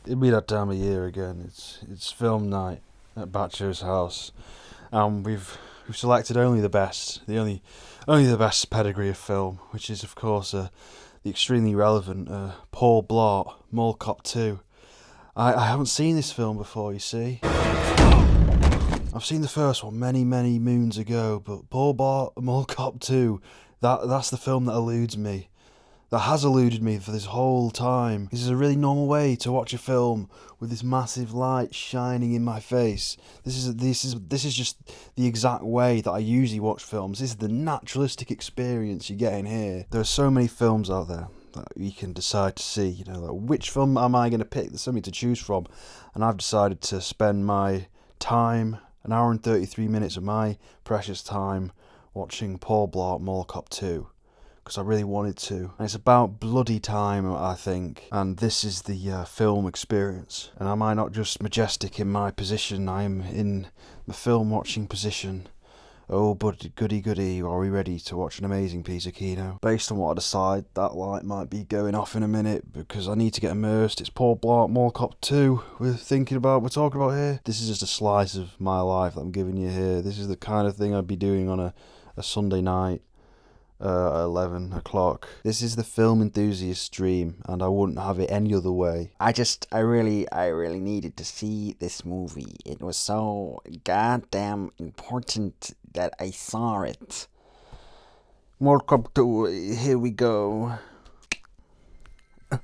It'd be that time of year again. It's film night at Batcho's house, and we've selected only the best, only the best pedigree of film, which is of course the extremely relevant Paul Blart Mall Cop 2. I haven't seen this film before, you see. I've seen the first one many moons ago, but Paul Blart Mall Cop 2, that's the film that eludes me. That has eluded me for this whole time. This is a really normal way to watch a film with this massive light shining in my face. This is just the exact way that I usually watch films. This is the naturalistic experience you get in here. There are so many films out there that you can decide to see. You know, like, which film am I going to pick? There's so many to choose from, and I've decided to spend my time, an hour and 33 minutes of my precious time, watching Paul Blart Mall Cop 2. Because I really wanted to. And it's about bloody time, I think. And this is the film experience. And am I not just majestic in my position? I am in the film watching position. Oh, but goody, are we ready to watch an amazing piece of kino? Based on what I decide, that light might be going off in a minute because I need to get immersed. It's Paul Blart Mall Cop 2 we're talking about here. This is just a slice of my life that I'm giving you here. This is the kind of thing I'd be doing on a Sunday night. 11 o'clock. This is the film enthusiast's dream, and I wouldn't have it any other way. I really needed to see this movie. It was so goddamn important that I saw it. Welcome to, here we go. And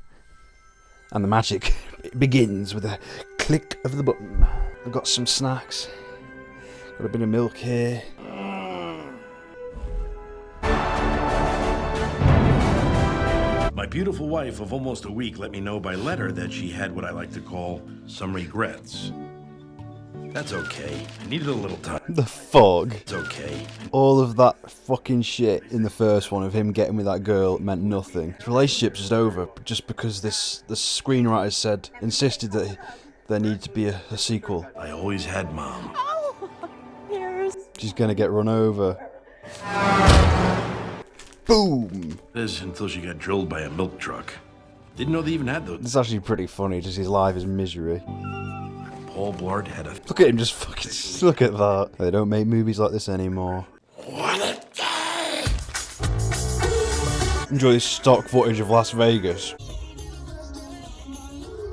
the magic begins with a click of the button. I've got some snacks. Got a bit of milk here. My beautiful wife of almost a week let me know by letter that she had what I like to call some regrets. That's okay. I needed a little time. The fuck? It's okay. All of that fucking shit in the first one of him getting with that girl meant nothing. His relationship's just over just because the screenwriter insisted that there needed to be a sequel. I always had Mom. Oh, here's... She's gonna get run over. Boom! This until she got drilled by a milk truck. Didn't know they even had those. It's actually pretty funny, just his life is misery. Paul Blart had a... Look at him just fucking... Look at that. They don't make movies like this anymore. What a day! Enjoy this stock footage of Las Vegas.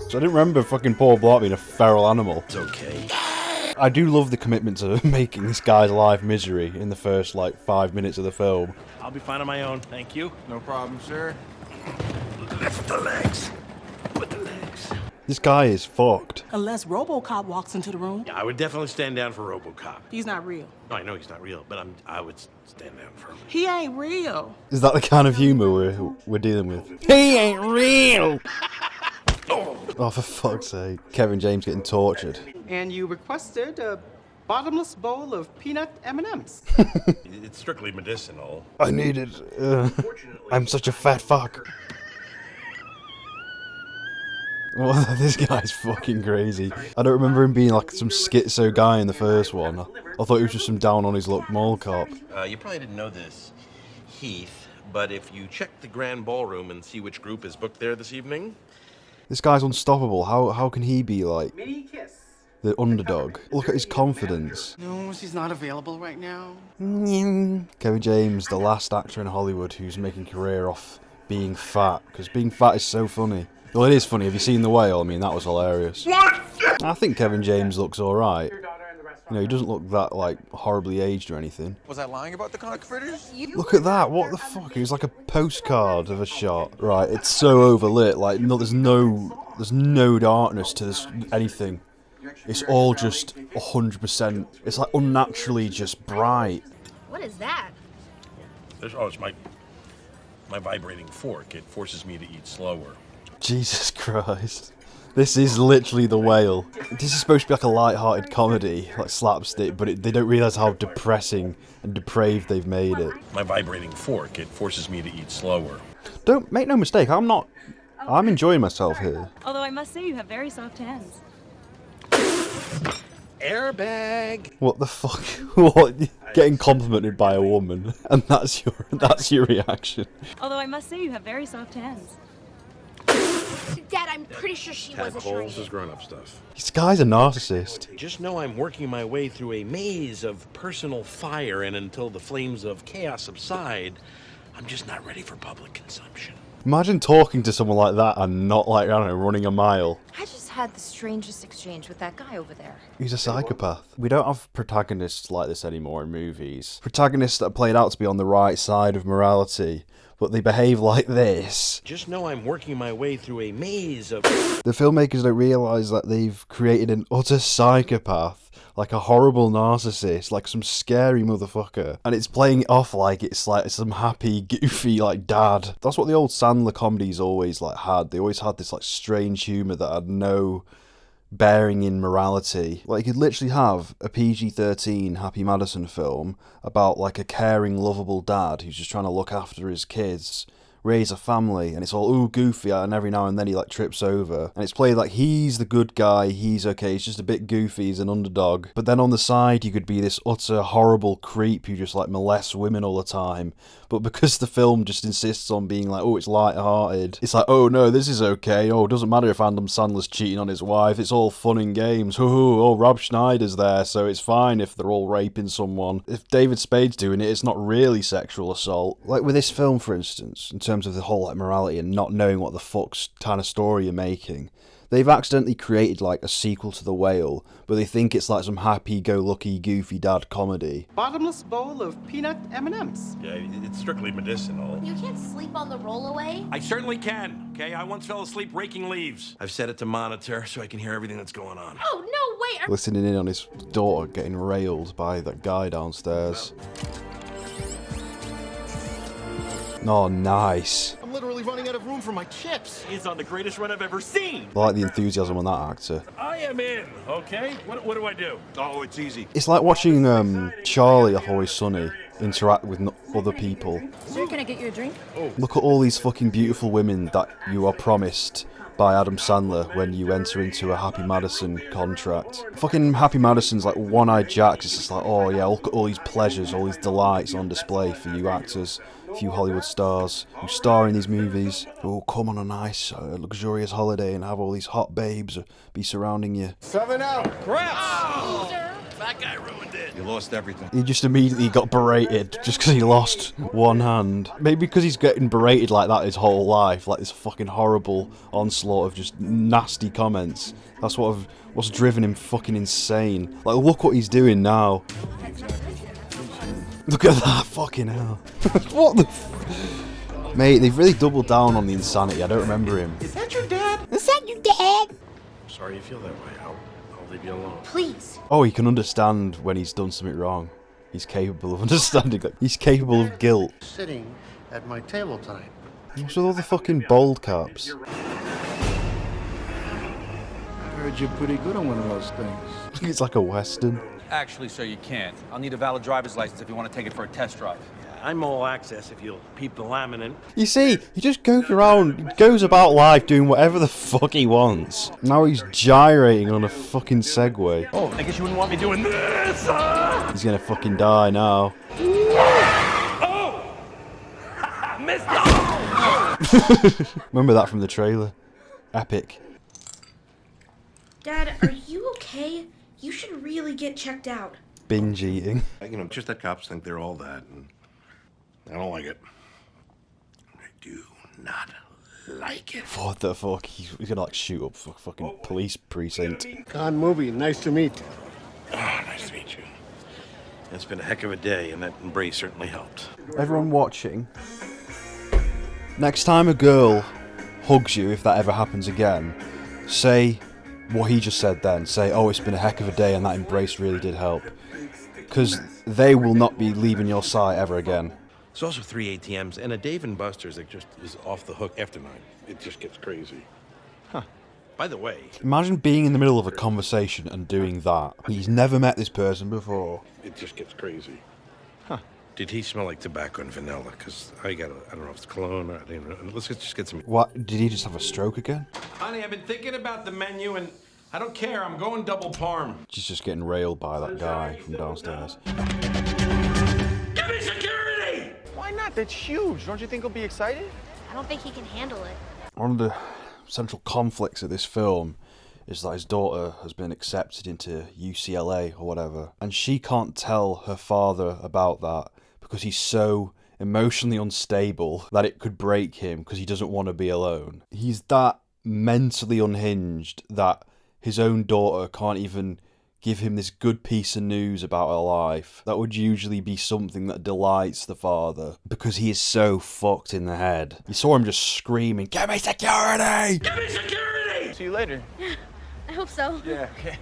So I didn't remember fucking Paul Blart being a feral animal. It's okay. I do love the commitment to making this guy's life misery in the first, 5 minutes of the film. I'll be fine on my own, thank you. No problem, sir. Lift the legs. With the legs. This guy is fucked. Unless RoboCop walks into the room. Yeah, I would definitely stand down for RoboCop. He's not real. No, I know he's not real, but I would stand down for him. He ain't real. Is that the kind of humour we're dealing with? He ain't real! Oh, for fuck's sake. Kevin James getting tortured. And you requested a bottomless bowl of peanut M&Ms. It's strictly medicinal. I need it. I'm such a fat fuck. Well, this guy's fucking crazy. I don't remember him being like some schizo guy in the first one. I thought he was just some down on his luck mall cop. You probably didn't know this, Heath, but if you check the Grand Ballroom and see which group is booked there this evening... This guy's unstoppable. How can he be like Mini kiss. the underdog? Look at his confidence. No, she's not available right now. Kevin James, the last actor in Hollywood who's making a career off being fat, because being fat is so funny. Well, it is funny. Have you seen The Whale? I mean, that was hilarious. What? I think Kevin James looks alright. You know, he doesn't look that, horribly aged or anything. Was I lying about the cock fritters? Look at that, what the fuck? It was like a postcard of a shot. Right, it's so overlit, there's no darkness to this, anything. It's all just 100%, it's unnaturally just bright. What is that? It's my vibrating fork. It forces me to eat slower. Jesus Christ. This is literally The Whale. This is supposed to be like a light-hearted comedy, like slapstick, but they don't realise how depressing and depraved they've made it. My vibrating fork. It forces me to eat slower. Don't make no mistake, I'm enjoying myself here. Although I must say you have very soft hands. Airbag. What the fuck? What? Getting complimented by a woman, and that's your reaction. Although I must say you have very soft hands. Dad, I'm pretty sure she was a Tadpoles is shrink. grown-up stuff. This guy's a narcissist. Just know I'm working my way through a maze of personal fire, and until the flames of chaos subside, I'm just not ready for public consumption. Imagine talking to someone like that and not, like, I don't know, running a mile. I just had the strangest exchange with that guy over there. He's a psychopath. We don't have protagonists like this anymore in movies. Protagonists that are played out to be on the right side of morality, but they behave like this. Just know I'm working my way through a maze of... The filmmakers don't realise that they've created an utter psychopath, like a horrible narcissist, like some scary motherfucker, and it's playing it off like it's like some happy, goofy, like, dad. That's what the old Sandler comedies always, like, had. They always had this, like, strange humour that had no bearing in morality. Like, you could literally have a PG-13 Happy Madison film about, like, a caring, lovable dad who's just trying to look after his kids, raise a family, and it's all ooh goofy, and every now and then he like trips over, and it's played like he's the good guy, he's okay, he's just a bit goofy, he's an underdog. But then on the side you could be this utter horrible creep who just like molests women all the time. But because the film just insists on being like, oh, it's light-hearted, it's like, oh no, this is okay, oh, it doesn't matter if Adam Sandler's cheating on his wife, it's all fun and games, oh, Rob Schneider's there, so it's fine if they're all raping someone. If David Spade's doing it, it's not really sexual assault. Like with this film, for instance, in terms of the whole like morality and not knowing what the fuck's kind of story you're making, they've accidentally created like a sequel to The Whale, but they think it's like some happy-go-lucky, goofy dad comedy. Bottomless bowl of peanut M&Ms. Yeah, it's strictly medicinal. You can't sleep on the rollaway? I certainly can, okay? I once fell asleep raking leaves. I've set it to monitor so I can hear everything that's going on. Oh, no, wait. Listening in on his daughter getting railed by that guy downstairs. Oh, nice. I'm literally running out of room for my chips. He's on the greatest run I've ever seen. I like the enthusiasm on that actor. I am in, okay? What do I do? Oh, it's easy. It's like watching Charlie off Always Sunny interact with other people. Sir, can I get you a drink? Look at all these fucking beautiful women that you are promised by Adam Sandler when you enter into a Happy Madison contract. Fucking Happy Madison's like one-eyed jacks. It's just like, oh yeah, look at all these pleasures, all these delights on display for you actors, for you Hollywood stars who star in these movies. Oh, come on a nice, luxurious holiday and have all these hot babes be surrounding you. 7 out. That guy ruined it. You lost everything. He just immediately got berated just because he lost one hand. Maybe because he's getting berated like that his whole life, like this fucking horrible onslaught of just nasty comments. That's what's driven him fucking insane. Like, look what he's doing now. Look at that, fucking hell. What the Mate, they've really doubled down on the insanity. I don't remember him. Is that your dad? Is that your dad? Sorry you feel that way. I'll leave you alone. Please. Oh, he can understand when he's done something wrong. He's capable of understanding that. He's capable of guilt. Sitting at my table tonight. What's with all the fucking bold caps? Heard you're pretty good on one of those things. It's like a western. Actually, sir, you can't. I'll need a valid driver's license if you want to take it for a test drive. I'm all access if you'll peep the laminate. You see, he just goes around, goes about life doing whatever the fuck he wants. Now he's gyrating on a fucking Segway. Oh, I guess you wouldn't want me doing this, huh? He's gonna fucking die now. Oh! Missed it! Remember that from the trailer? Epic. Dad, are you okay? You should really get checked out. Binge eating. You know, just that cops think they're all that, and I don't like it. I do not like it. What the fuck? He's gonna like shoot up a fucking police precinct. Con movie, nice to meet. Oh, nice to meet you. It's been a heck of a day, and that embrace certainly helped. Everyone watching, next time a girl hugs you, if that ever happens again, say what he just said then. Say, oh, it's been a heck of a day and that embrace really did help. Because they will not be leaving your side ever again. There's also 3 ATMs and a Dave & Buster's that just is off the hook after 9. It just gets crazy. Huh. By the way... Imagine being in the middle of a conversation and doing that. He's never met this person before. It just gets crazy. Huh. Did he smell like tobacco and vanilla? Because I don't know if it's cologne or... Let's just get some... What? Did he just have a stroke again? Honey, I've been thinking about the menu and I don't care. I'm going double parm. She's just getting railed by that guy from downstairs. Give me security! Why not? That's huge. Don't you think he'll be excited? I don't think he can handle it. I wonder central conflicts of this film is that his daughter has been accepted into UCLA or whatever, and she can't tell her father about that because he's so emotionally unstable that it could break him because he doesn't want to be alone. He's that mentally unhinged that his own daughter can't even give him this good piece of news about her life. That would usually be something that delights the father because he is so fucked in the head. You saw him just screaming, "Get me security! Give me security! See you later. I hope so. Yeah, okay.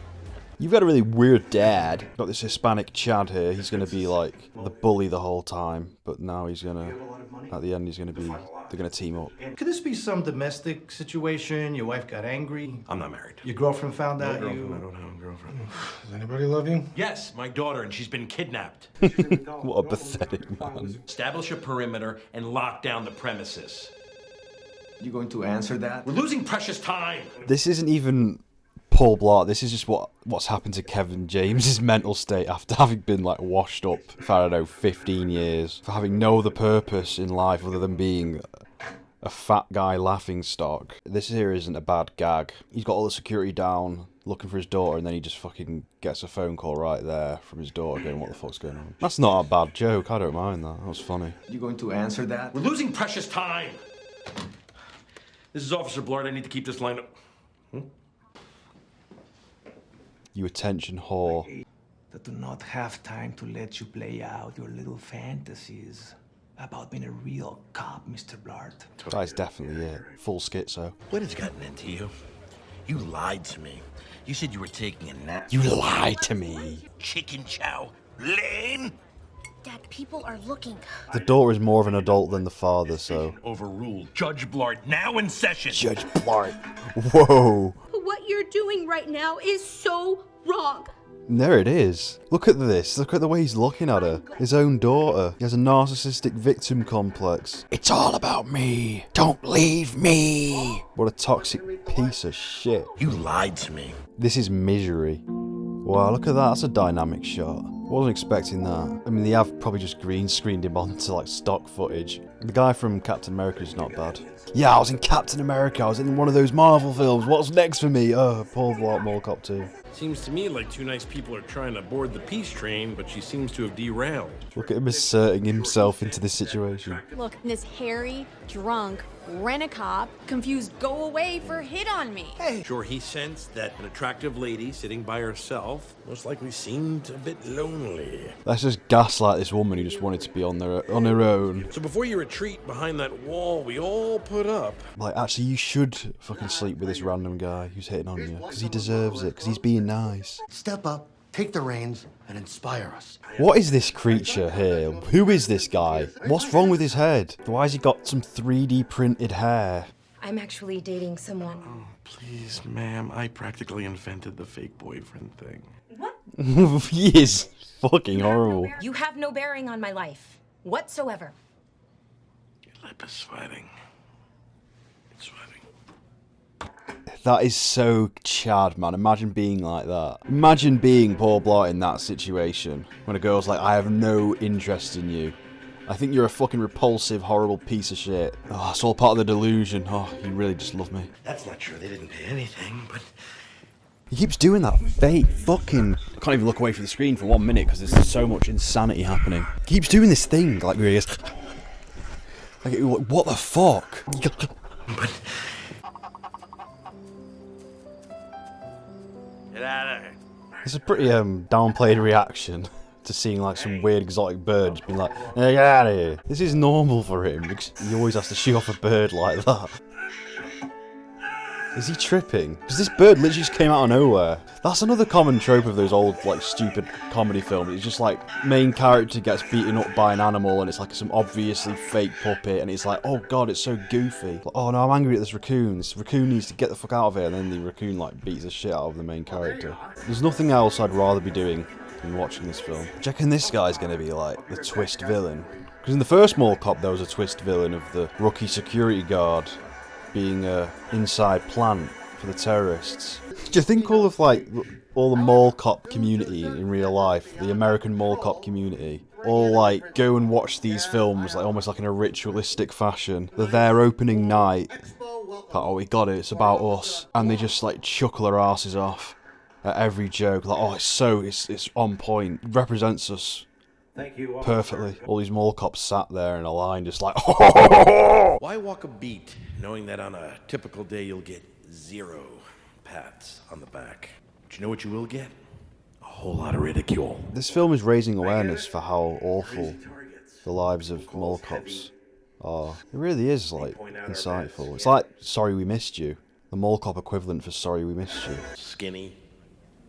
You've got a really weird dad." Got this Hispanic Chad here. He's going to be like the bully the whole time, but now he's going to, at the end, they're going to team up. Could this be some domestic situation? Your wife got angry? I'm not married. Your girlfriend found out I don't have a girlfriend. Does anybody love you? Yes, my daughter, and she's been kidnapped. What a pathetic man. Establish a perimeter and lock down the premises. You going to answer that? We're losing precious time. This isn't even Paul Blart. This is just what's happened to Kevin James's mental state after having been like washed up for, I don't know, 15 years, for having no other purpose in life other than being a fat guy laughing stock. This here isn't a bad gag. He's got all the security down, looking for his daughter, and then he just fucking gets a phone call right there from his daughter going, "What the fuck's going on?" That's not a bad joke. I don't mind that. That was funny. You going to answer that? We're losing precious time. This is Officer Blart. I need to keep this line up. You attention whore. That do not have time to let you play out your little fantasies about being a real cop, Mr. Blart. That's definitely it. Full schizo. What has gotten into you? You lied to me. You said you were taking a nap. You lied to me. Chicken chow. Lame. Dad, people are looking. The daughter is more of an adult than the father, so... Overruled. Judge Blart now in session. Judge Blart. Whoa. What you're doing right now is so wrong. There it is. Look at this. Look at the way he's looking at her. His own daughter. He has a narcissistic victim complex. It's all about me. Don't leave me. What a toxic piece of shit. You lied to me. This is misery. Wow, look at that. That's a dynamic shot. Wasn't expecting that. I mean, they have probably just green screened him onto like stock footage. The guy from Captain America is not bad. Yeah, I was in Captain America. I was in one of those Marvel films. What's next for me? Oh, Paul Blart Mall Cop 2. Seems to me like two nice people are trying to board the peace train, but she seems to have derailed. Look at him asserting himself into this situation. Look, this hairy, drunk, rent-a-cop, confused go-away for hit on me. Hey. Sure, he sensed that an attractive lady sitting by herself most likely seemed a bit lonely. Let's just gaslight this woman who just wanted to be on her own. So before you retreat behind that wall we all put up... Like, actually, you should fucking sleep with this random guy who's hitting on you. Because he deserves it. Because he's being nice. Step up, take the reins, and inspire us. What is this creature here? Who is this guy? What's wrong with his head? Why has he got some 3D printed hair? I'm actually dating someone. Oh, please, ma'am. I practically invented the fake boyfriend thing. What? He is fucking horrible. You have no bearing on my life whatsoever. Your lip is sweating. It's sweating. That is so Chad, man. Imagine being like that. Imagine being Paul Blart in that situation. When a girl's like, I have no interest in you. I think you're a fucking repulsive, horrible piece of shit. Oh, it's all part of the delusion. Oh, you really just love me. That's not true. They didn't pay anything, but... He keeps doing that fake fucking... I can't even look away from the screen for 1 minute because there's so much insanity happening. He keeps doing this thing like where he is... Like, what the fuck? But... Get out of here. It's a pretty downplayed reaction to seeing like some weird exotic bird just being like, hey, get out of here. This is normal for him because he always has to shoot off a bird like that. Is he tripping? Because this bird literally just came out of nowhere. That's another common trope of those old, like, stupid comedy films. It's just like, main character gets beaten up by an animal and it's like some obviously fake puppet and it's like, oh god, it's so goofy. Like, oh no, I'm angry at this raccoon. This raccoon needs to get the fuck out of here. And then the raccoon, like, beats the shit out of the main character. There's nothing else I'd rather be doing than watching this film. Do you reckon this guy's gonna be, like, the twist villain? Because in the first Mall Cop, there was a twist villain of the rookie security guard being a inside plant for the terrorists. Do you think all the mall cop community in real life, the American mall cop community, all like go and watch these films like almost like in a ritualistic fashion? They're there opening night, Like, oh, we got it, it's about us. And they just like chuckle their asses off at every joke. Like, oh, it's on point. It represents us perfectly. All these mall cops sat there in a line just like, Why walk a beat knowing that on a typical day you'll get 0 pats on the back? But you know what you will get? A whole lot of ridicule. This film is raising awareness for how awful the lives of mall cops are. It really is, like, insightful. It's like Sorry We Missed You. The mall cop equivalent for Sorry We Missed You. Skinny,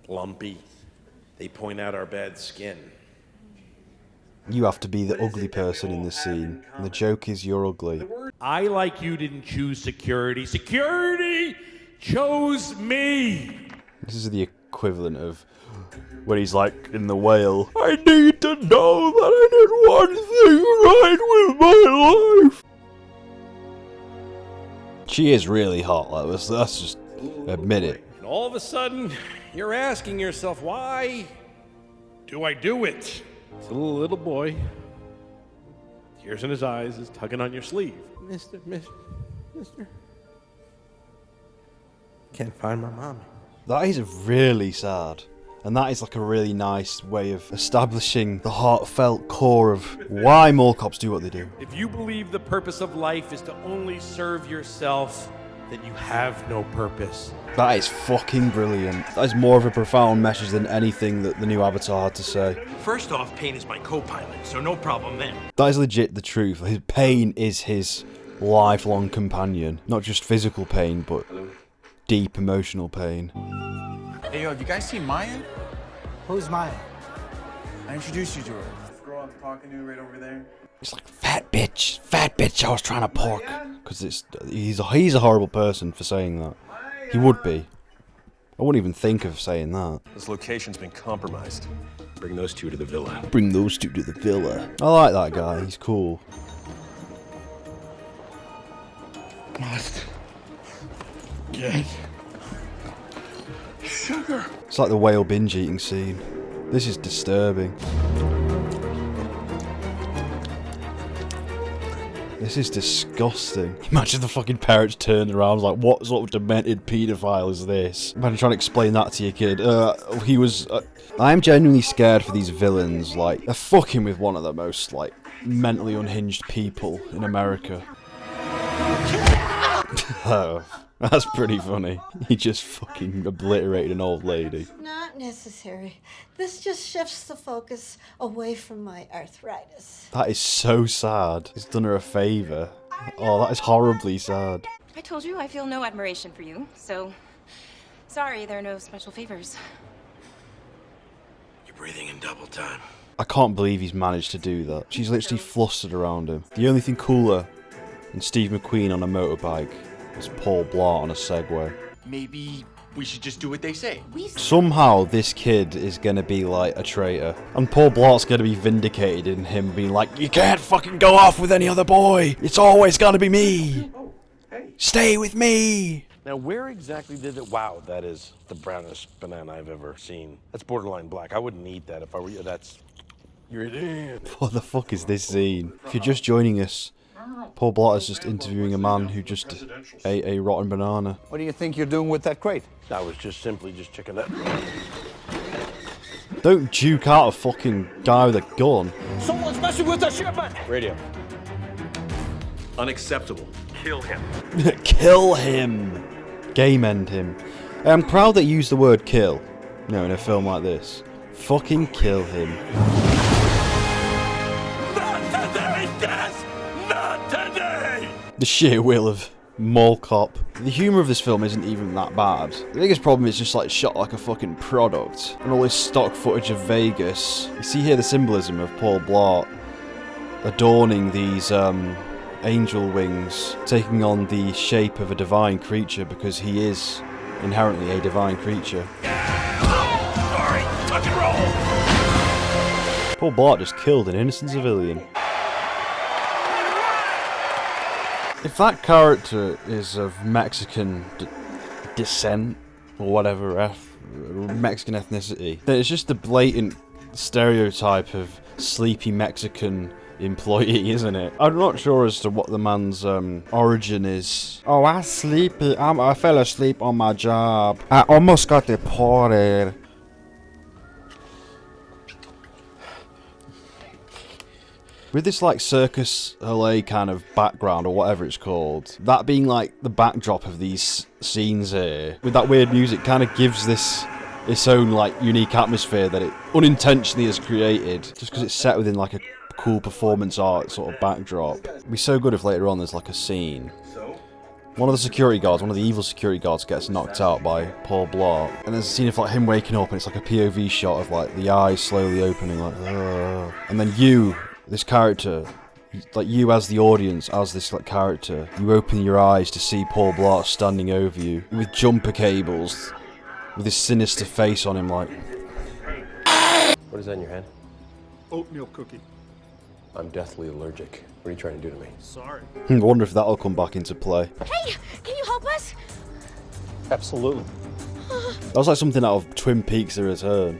lumpy. They point out our bad skin. You have to be the ugly person in this scene, and the joke is you're ugly. I, like you, didn't choose security. Security chose me! This is the equivalent of when he's like in The Whale. I need to know that I did one thing right with my life. She is really hot. Let's just admit it. And all of a sudden, you're asking yourself, why do I do it? It's a little boy, tears in his eyes, is tugging on your sleeve. Mister. Can't find my mommy. That is really sad. And that is like a really nice way of establishing the heartfelt core of why mall cops do what they do. If you believe the purpose of life is to only serve yourself, then you have no purpose. That is fucking brilliant. That is more of a profound message than anything that the new Avatar had to say. First off, Pain is my co-pilot, so no problem there. That is legit the truth. His pain is his lifelong companion. Not just physical pain, but deep emotional pain. Hey, yo, have you guys seen Maya? Who's Maya? I introduced you to her. This girl I'm talking to right over there. It's like, fat bitch, I was trying to pork. Because he's a horrible person for saying that. He would be. I wouldn't even think of saying that. This location's been compromised. Bring those two to the villa. Bring those two to the villa. I like that guy, he's cool. Must get sugar. It's like the whale binge eating scene. This is disturbing. This is disgusting. Imagine the fucking parents turned around like, what sort of demented paedophile is this? Imagine trying to explain that to your kid. I am genuinely scared for these villains. Like, they're fucking with one of the most, like, mentally unhinged people in America. Oh, that's pretty funny. He just fucking obliterated an old lady. Not necessary. This just shifts the focus away from my arthritis. That is so sad. It's done her a favour. Oh, that is horribly sad. I told you I feel no admiration for you, so sorry there are no special favors. You're breathing in double time. I can't believe he's managed to do that. She's literally flustered around him. The only thing cooler than Steve McQueen on a motorbike is Paul Blart on a Segway. Maybe we should just do what they say. Somehow this kid is gonna be like a traitor. And Paul Blart's gonna be vindicated in him being like, you can't fucking go off with any other boy! It's always gotta be me! Stay with me! Now, where exactly did it... Wow, that is the brownest banana I've ever seen. That's borderline black. I wouldn't eat that if I were you. That's... You're an idiot. What the fuck is this scene? If you're just joining us, Paul Blart is just interviewing a man who just ate a rotten banana. What do you think you're doing with that crate? I was just simply checking that. Don't duke out a fucking guy with a gun. Someone's messing with the shipment! Radio. Unacceptable. Kill him. Kill him! Game end him. I'm proud that you used the word kill. No, in a film like this. Fucking kill him. Not today, Des! Not today! The sheer will of mall cop. The humour of this film isn't even that bad. The biggest problem is just like shot like a fucking product. And all this stock footage of Vegas. You see here the symbolism of Paul Blart adorning these angel wings, taking on the shape of a divine creature because he is inherently a divine creature. Sorry, tuck and roll! Paul Blart just killed an innocent civilian. If that character is of Mexican descent, or whatever, Mexican ethnicity, then it's just the blatant stereotype of sleepy Mexican employee, isn't it? I'm not sure as to what the man's origin is. Oh, I fell asleep on my job. I almost got deported. With this like Circus LA kind of background or whatever it's called, that being like the backdrop of these scenes here, with that weird music, kind of gives this its own like unique atmosphere that it unintentionally has created, just because it's set within like a cool performance art sort of backdrop. It'd be so good if later on there's like a scene. One of the security guards, one of the evil security guards gets knocked out by Paul Blart, and there's a scene of like him waking up and it's like a POV shot of like the eyes slowly opening like, ugh. And then you, this character, like you as the audience, as this like character, you open your eyes to see Paul Blart standing over you with jumper cables, with this sinister face on him like... What is that in your hand? Oatmeal cookie. I'm deathly allergic. What are you trying to do to me? Sorry. I wonder if that'll come back into play. Hey, can you help us? Absolutely. That was like something out of Twin Peaks: The Return.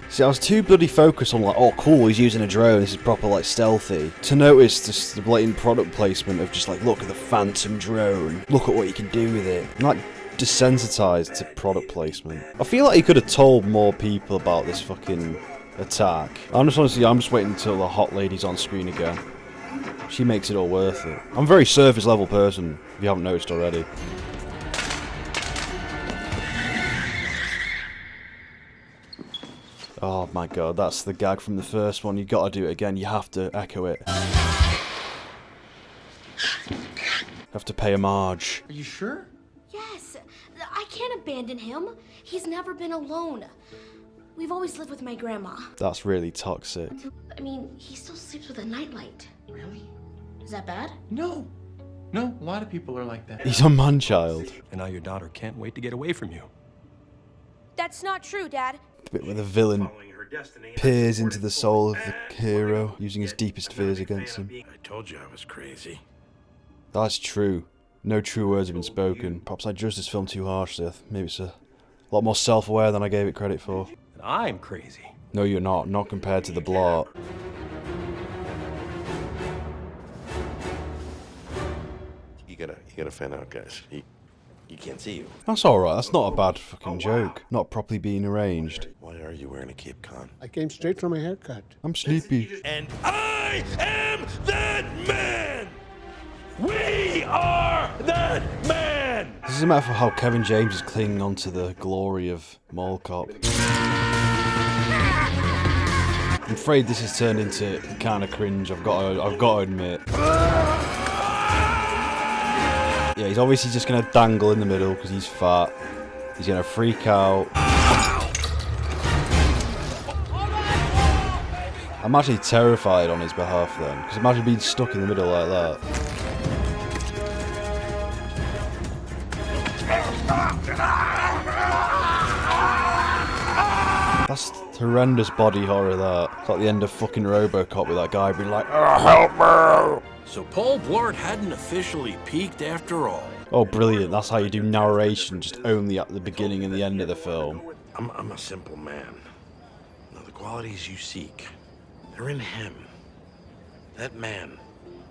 See, I was too bloody focused on like, oh cool, he's using a drone, this is proper like stealthy, to notice just the blatant product placement of just like, look at the phantom drone, look at what you can do with it. I'm like desensitized to product placement. I feel like he could have told more people about this fucking attack. I'm just waiting until the hot lady's on screen again. She makes it all worth it. I'm a very surface level person, if you haven't noticed already. Oh my god, that's the gag from the first one. You gotta do it again, you have to echo it. Have to pay homage. Are you sure? Yes, I can't abandon him. He's never been alone. We've always lived with my grandma. That's really toxic. I mean, he still sleeps with a nightlight. Really? Is that bad? No. No, a lot of people are like that. He's a man-child. And now your daughter can't wait to get away from you. That's not true, Dad. The bit where the villain peers into the soul of the hero, using his deepest fears against him. I told you I was crazy. That's true. No true words have been spoken. Perhaps I judged this film too harshly. Maybe it's a lot more self-aware than I gave it credit for. I'm crazy. No, you're not. Not compared to the Blart. You gotta fan out, guys. He can't see you. That's alright. That's not a bad fucking joke. Not properly being arranged. Why are you wearing a Cape Con? I came straight from a haircut. I'm sleepy. And I am that man! We are that man! This is a metaphor how Kevin James is clinging on to the glory of Mall Cop. I'm afraid this has turned into kind of cringe, I've got to admit. Yeah, he's obviously just going to dangle in the middle because he's fat. He's going to freak out. I'm actually terrified on his behalf then, because imagine being stuck in the middle like that. That's horrendous body horror, that. It's like the end of fucking RoboCop with that guy being like, help me! So Paul Blart hadn't officially peaked after all. Oh, brilliant. That's how you do narration, just only at the beginning and the end of the film. I'm a simple man. Now, the qualities you seek, they're in him. That man.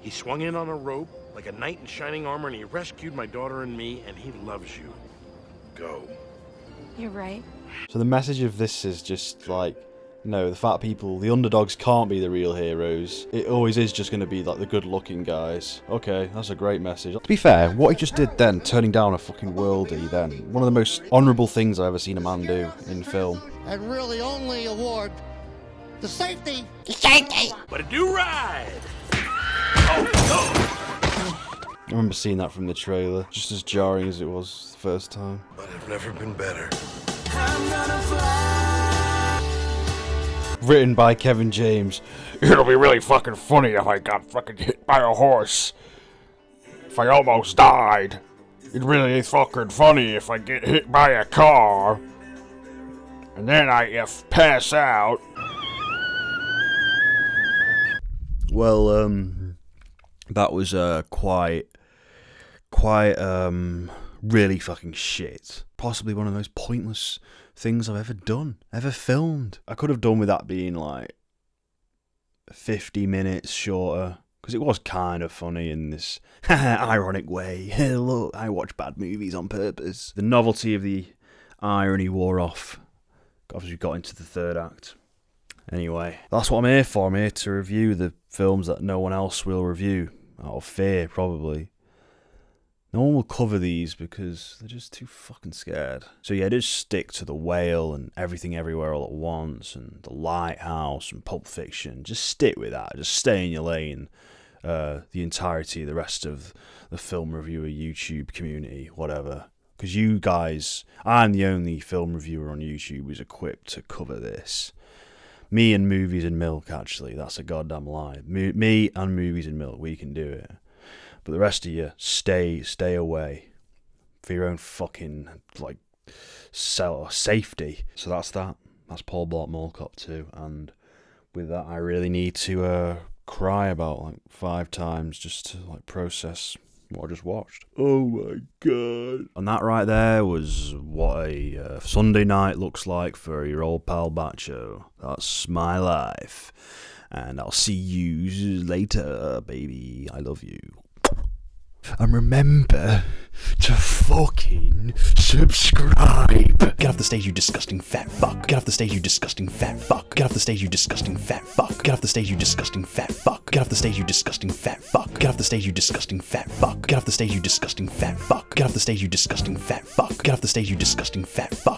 He swung in on a rope like a knight in shining armor, and he rescued my daughter and me, and he loves you. Go. You're right. So the message of this is just like, no, the fat people, the underdogs can't be the real heroes. It always is just going to be like the good-looking guys. Okay, that's a great message. To be fair, what he just did then, turning down a fucking worldie then, one of the most honourable things I've ever seen a man do in film. And really only award the safety. But it do ride! I remember seeing that from the trailer, just as jarring as it was the first time. But I've never been better. Written by Kevin James. It'll be really fucking funny if I got fucking hit by a horse. If I almost died. It really is fucking funny if I get hit by a car. And then I pass out. Well, that was quite really fucking shit. Possibly one of the most pointless things I've ever done, ever filmed. I could have done with that being like 50 minutes shorter, because it was kind of funny in this ironic way. Look, I watch bad movies on purpose. The novelty of the irony wore off as we got into the third act. Anyway, that's what I'm here for. I'm here to review the films that no one else will review. Out of fear, probably. No one will cover these because they're just too fucking scared. So yeah, just stick to The Whale and Everything Everywhere All at Once and The Lighthouse and Pulp Fiction. Just stick with that. Just stay in your lane. The entirety of the rest of the film reviewer YouTube community, whatever. Because you guys, I'm the only film reviewer on YouTube who's equipped to cover this. Me and Movies and Milk, actually. That's a goddamn lie. Me and Movies and Milk, we can do it. But the rest of you, stay away. For your own fucking, like, safety. So that's that. That's Paul Blart Mall Cop 2. And with that, I really need to cry about, like, 5 times just to, like, process what I just watched. Oh my god. And that right there was what a Sunday night looks like for your old pal Bacho. That's my life. And I'll see you later, baby. I love you. And remember to fucking subscribe. Get off the stage, you disgusting fat fuck. Get off the stage, you disgusting fat fuck. Get off the stage, you disgusting fat fuck. Get off the stage, you disgusting fat fuck. Get off the stage, you disgusting fat fuck. Get off the stage, you disgusting fat fuck. Get off the stage, you disgusting fat fuck. Get off the stage, you disgusting fat fuck. Get off the stage, you disgusting fat fuck.